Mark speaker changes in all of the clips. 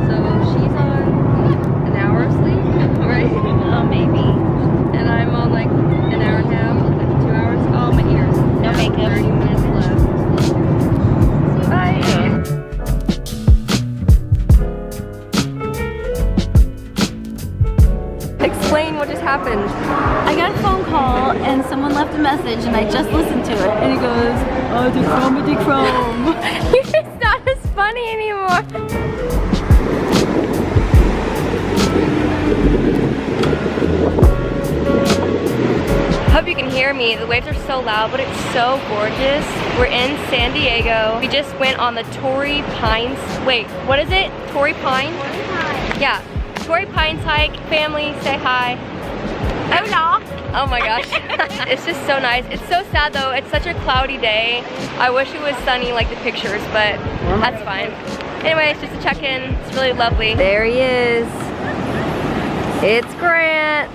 Speaker 1: So she's on an hour of sleep, right?
Speaker 2: Oh, maybe.
Speaker 1: And I'm on like an hour and a half, like 2 hours. Oh, my ears.
Speaker 2: No makeup.
Speaker 1: 30 minutes left. Bye. Explain what just happened.
Speaker 2: I got a phone call and someone left a message and I just listened to it. And he goes, oh, the chrome.
Speaker 1: It's not as funny anymore. Hope you can hear me. The waves are so loud, but it's so gorgeous. We're in San Diego. We just went on the Torrey Pines. Wait, what is it? Torrey Pines? Yeah. Torrey Pines hike. Family, say hi. Hola. Oh my gosh. It's just so nice. It's so sad though. It's such a cloudy day. I wish it was sunny like the pictures, but that's fine. Anyway, it's just a check-in. It's really lovely. There he is. It's Grant.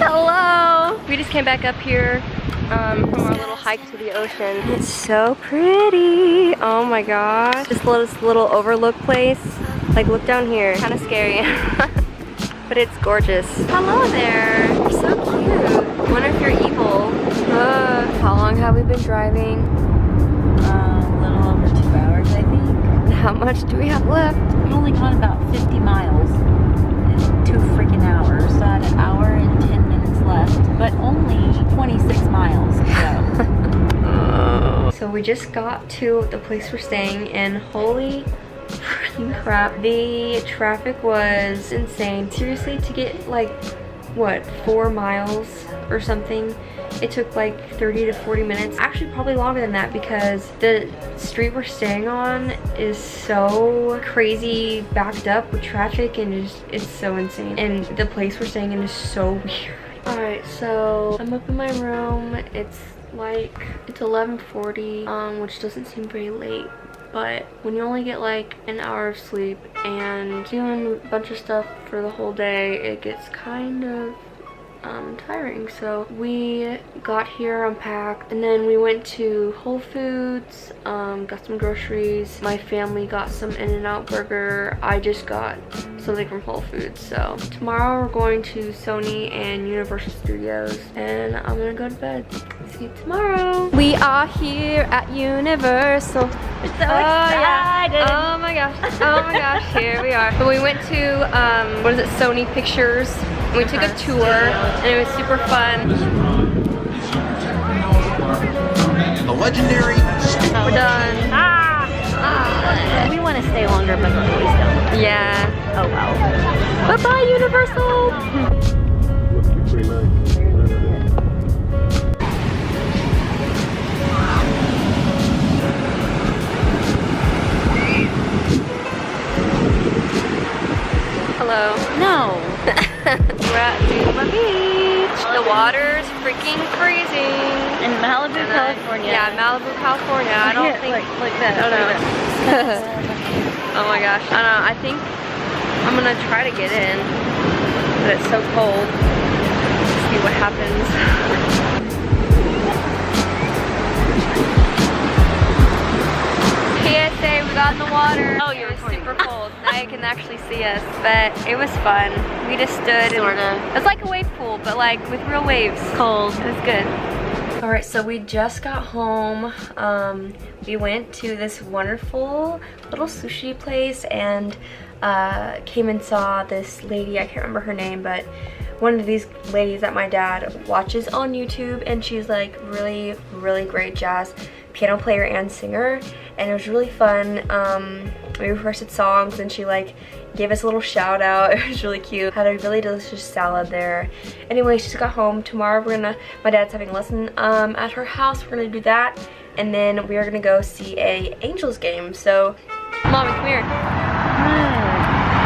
Speaker 1: Hello. We just came back up here from our little hike to the ocean. It's so pretty. Oh my gosh. This little overlook place. Like, look down here. Kind of scary. But it's gorgeous. Hello there. You're so cute. I wonder if you're evil. How long have we been driving?
Speaker 2: A little over 2 hours, I think.
Speaker 1: How much do we have left?
Speaker 2: We've only gone about 50 miles in 2 freaking hours. So I had an hour and 10 minutes left, but only 26 miles to go.
Speaker 1: So we just got to the place we're staying and holy freaking crap, the traffic was insane. Seriously, to get like, what, 4 miles or something, it took like 30 to 40 minutes. Actually, probably longer than that because the street we're staying on is so crazy backed up with traffic and it's so insane. And the place we're staying in is so weird. Alright, so I'm up in my room. It's 11:40, which doesn't seem very late. But when you only get like an hour of sleep and doing a bunch of stuff for the whole day, it gets kind of tiring. So we got here, unpacked, and then we went to Whole Foods, got some groceries. My family got some In-N-Out burger. I just got something from Whole Foods. So tomorrow we're going to Sony and Universal Studios and I'm gonna go to bed. See you tomorrow. We are here at Universal.
Speaker 2: We're so excited.
Speaker 1: Yeah. Oh my gosh. Oh my gosh. Here we are. So we went to what is it, Sony Pictures. And we took a tour and it was super fun.
Speaker 3: The legendary.
Speaker 1: We're done.
Speaker 2: We want to stay longer, but we always don't.
Speaker 1: Yeah.
Speaker 2: Oh well.
Speaker 1: Bye bye, Universal.
Speaker 3: Pretty nice.
Speaker 1: Hello.
Speaker 2: No.
Speaker 1: We're at Zuma Beach. The water's freaking freezing.
Speaker 2: In Malibu, California.
Speaker 1: Yeah, Malibu, California. I don't think.
Speaker 2: like that.
Speaker 1: I don't know. Oh my gosh. I don't know. I think I'm gonna try to get in, but it's so cold. Let's see what happens. PSA, we got in the water.
Speaker 2: Oh, you're
Speaker 1: super cold. Now you can actually see us, but it was fun. We just stood.
Speaker 2: Sorta.
Speaker 1: It was like a wave pool, but like with real waves.
Speaker 2: Cold.
Speaker 1: It was good. All right, so we just got home. We went to this wonderful little sushi place and came and saw this lady. I can't remember her name, but one of these ladies that my dad watches on YouTube, and she's like really, really great jazz piano player and singer, and it was really fun. We rehearsed songs and she like gave us a little shout out. It was really cute. Had a really delicious salad there. Anyway, she just got home. Tomorrow my dad's having a lesson at her house. We're gonna do that, and then we are gonna go see a Angels game. So Mommy, come here.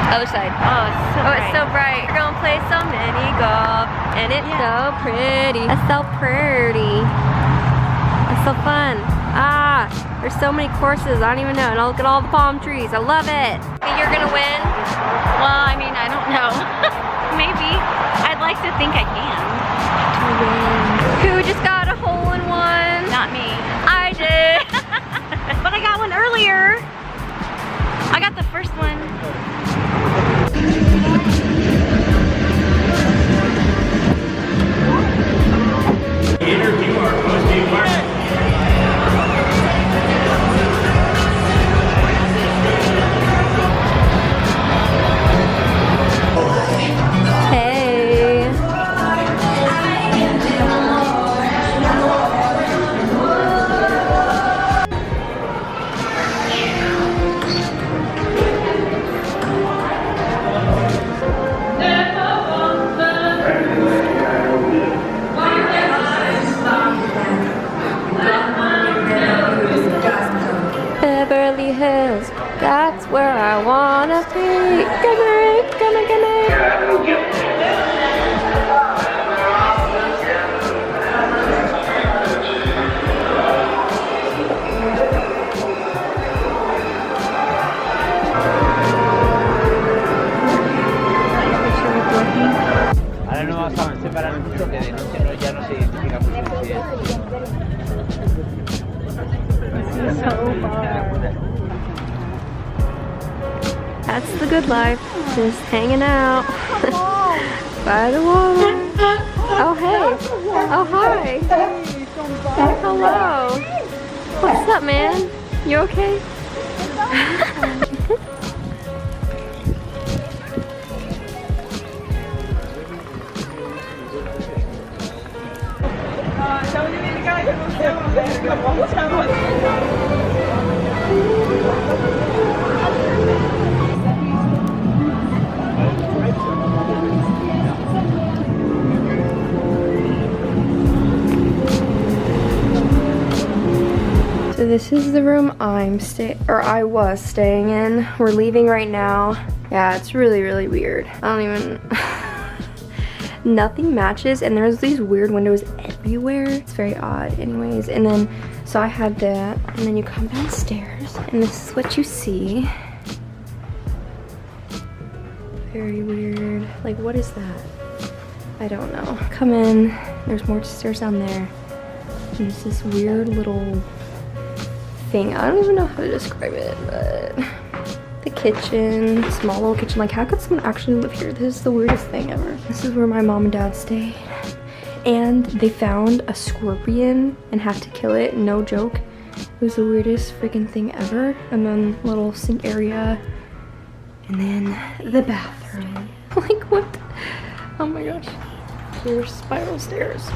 Speaker 1: Other side.
Speaker 2: Oh, it's so bright.
Speaker 1: It's so bright. We're gonna play some mini golf, and it's so pretty. It's so pretty. It's so fun. There's so many courses. I don't even know. And I'll look at all the palm trees. I love it. Think you're gonna win?
Speaker 2: Well, I mean, I don't know. Maybe. I'd like to think I can.
Speaker 1: Who just got a hole-in-one?
Speaker 2: Not me.
Speaker 1: I did.
Speaker 2: But I got one earlier. I got the first one.
Speaker 1: hills. That's where I wanna be. Good night, good night, good night.
Speaker 4: Ahora no vamos a separar mucho que de noche no, ya no se identifica mucho si es.
Speaker 1: That's the good life. Just hanging out by the water. Oh hey. Oh hi. Hello. What's up, man? You okay? So this is the room I was staying in. We're leaving right now. Yeah, it's really, really weird. I don't even, nothing matches, and there's these weird windows everywhere. It's very odd anyways. And then, so I had that, and then you come downstairs, and this is what you see. Very weird. Like, what is that? I don't know. Come in, there's more stairs down there. And there's this weird little thing. I don't even know how to describe it, but the kitchen, small little kitchen. Like, how could someone actually live here? This is the weirdest thing ever. This is where my mom and dad stayed. And they found a scorpion and had to kill it. No joke. It was the weirdest freaking thing ever. And then little sink area. And then the bathroom. Like, what? Oh my gosh. There's spiral stairs.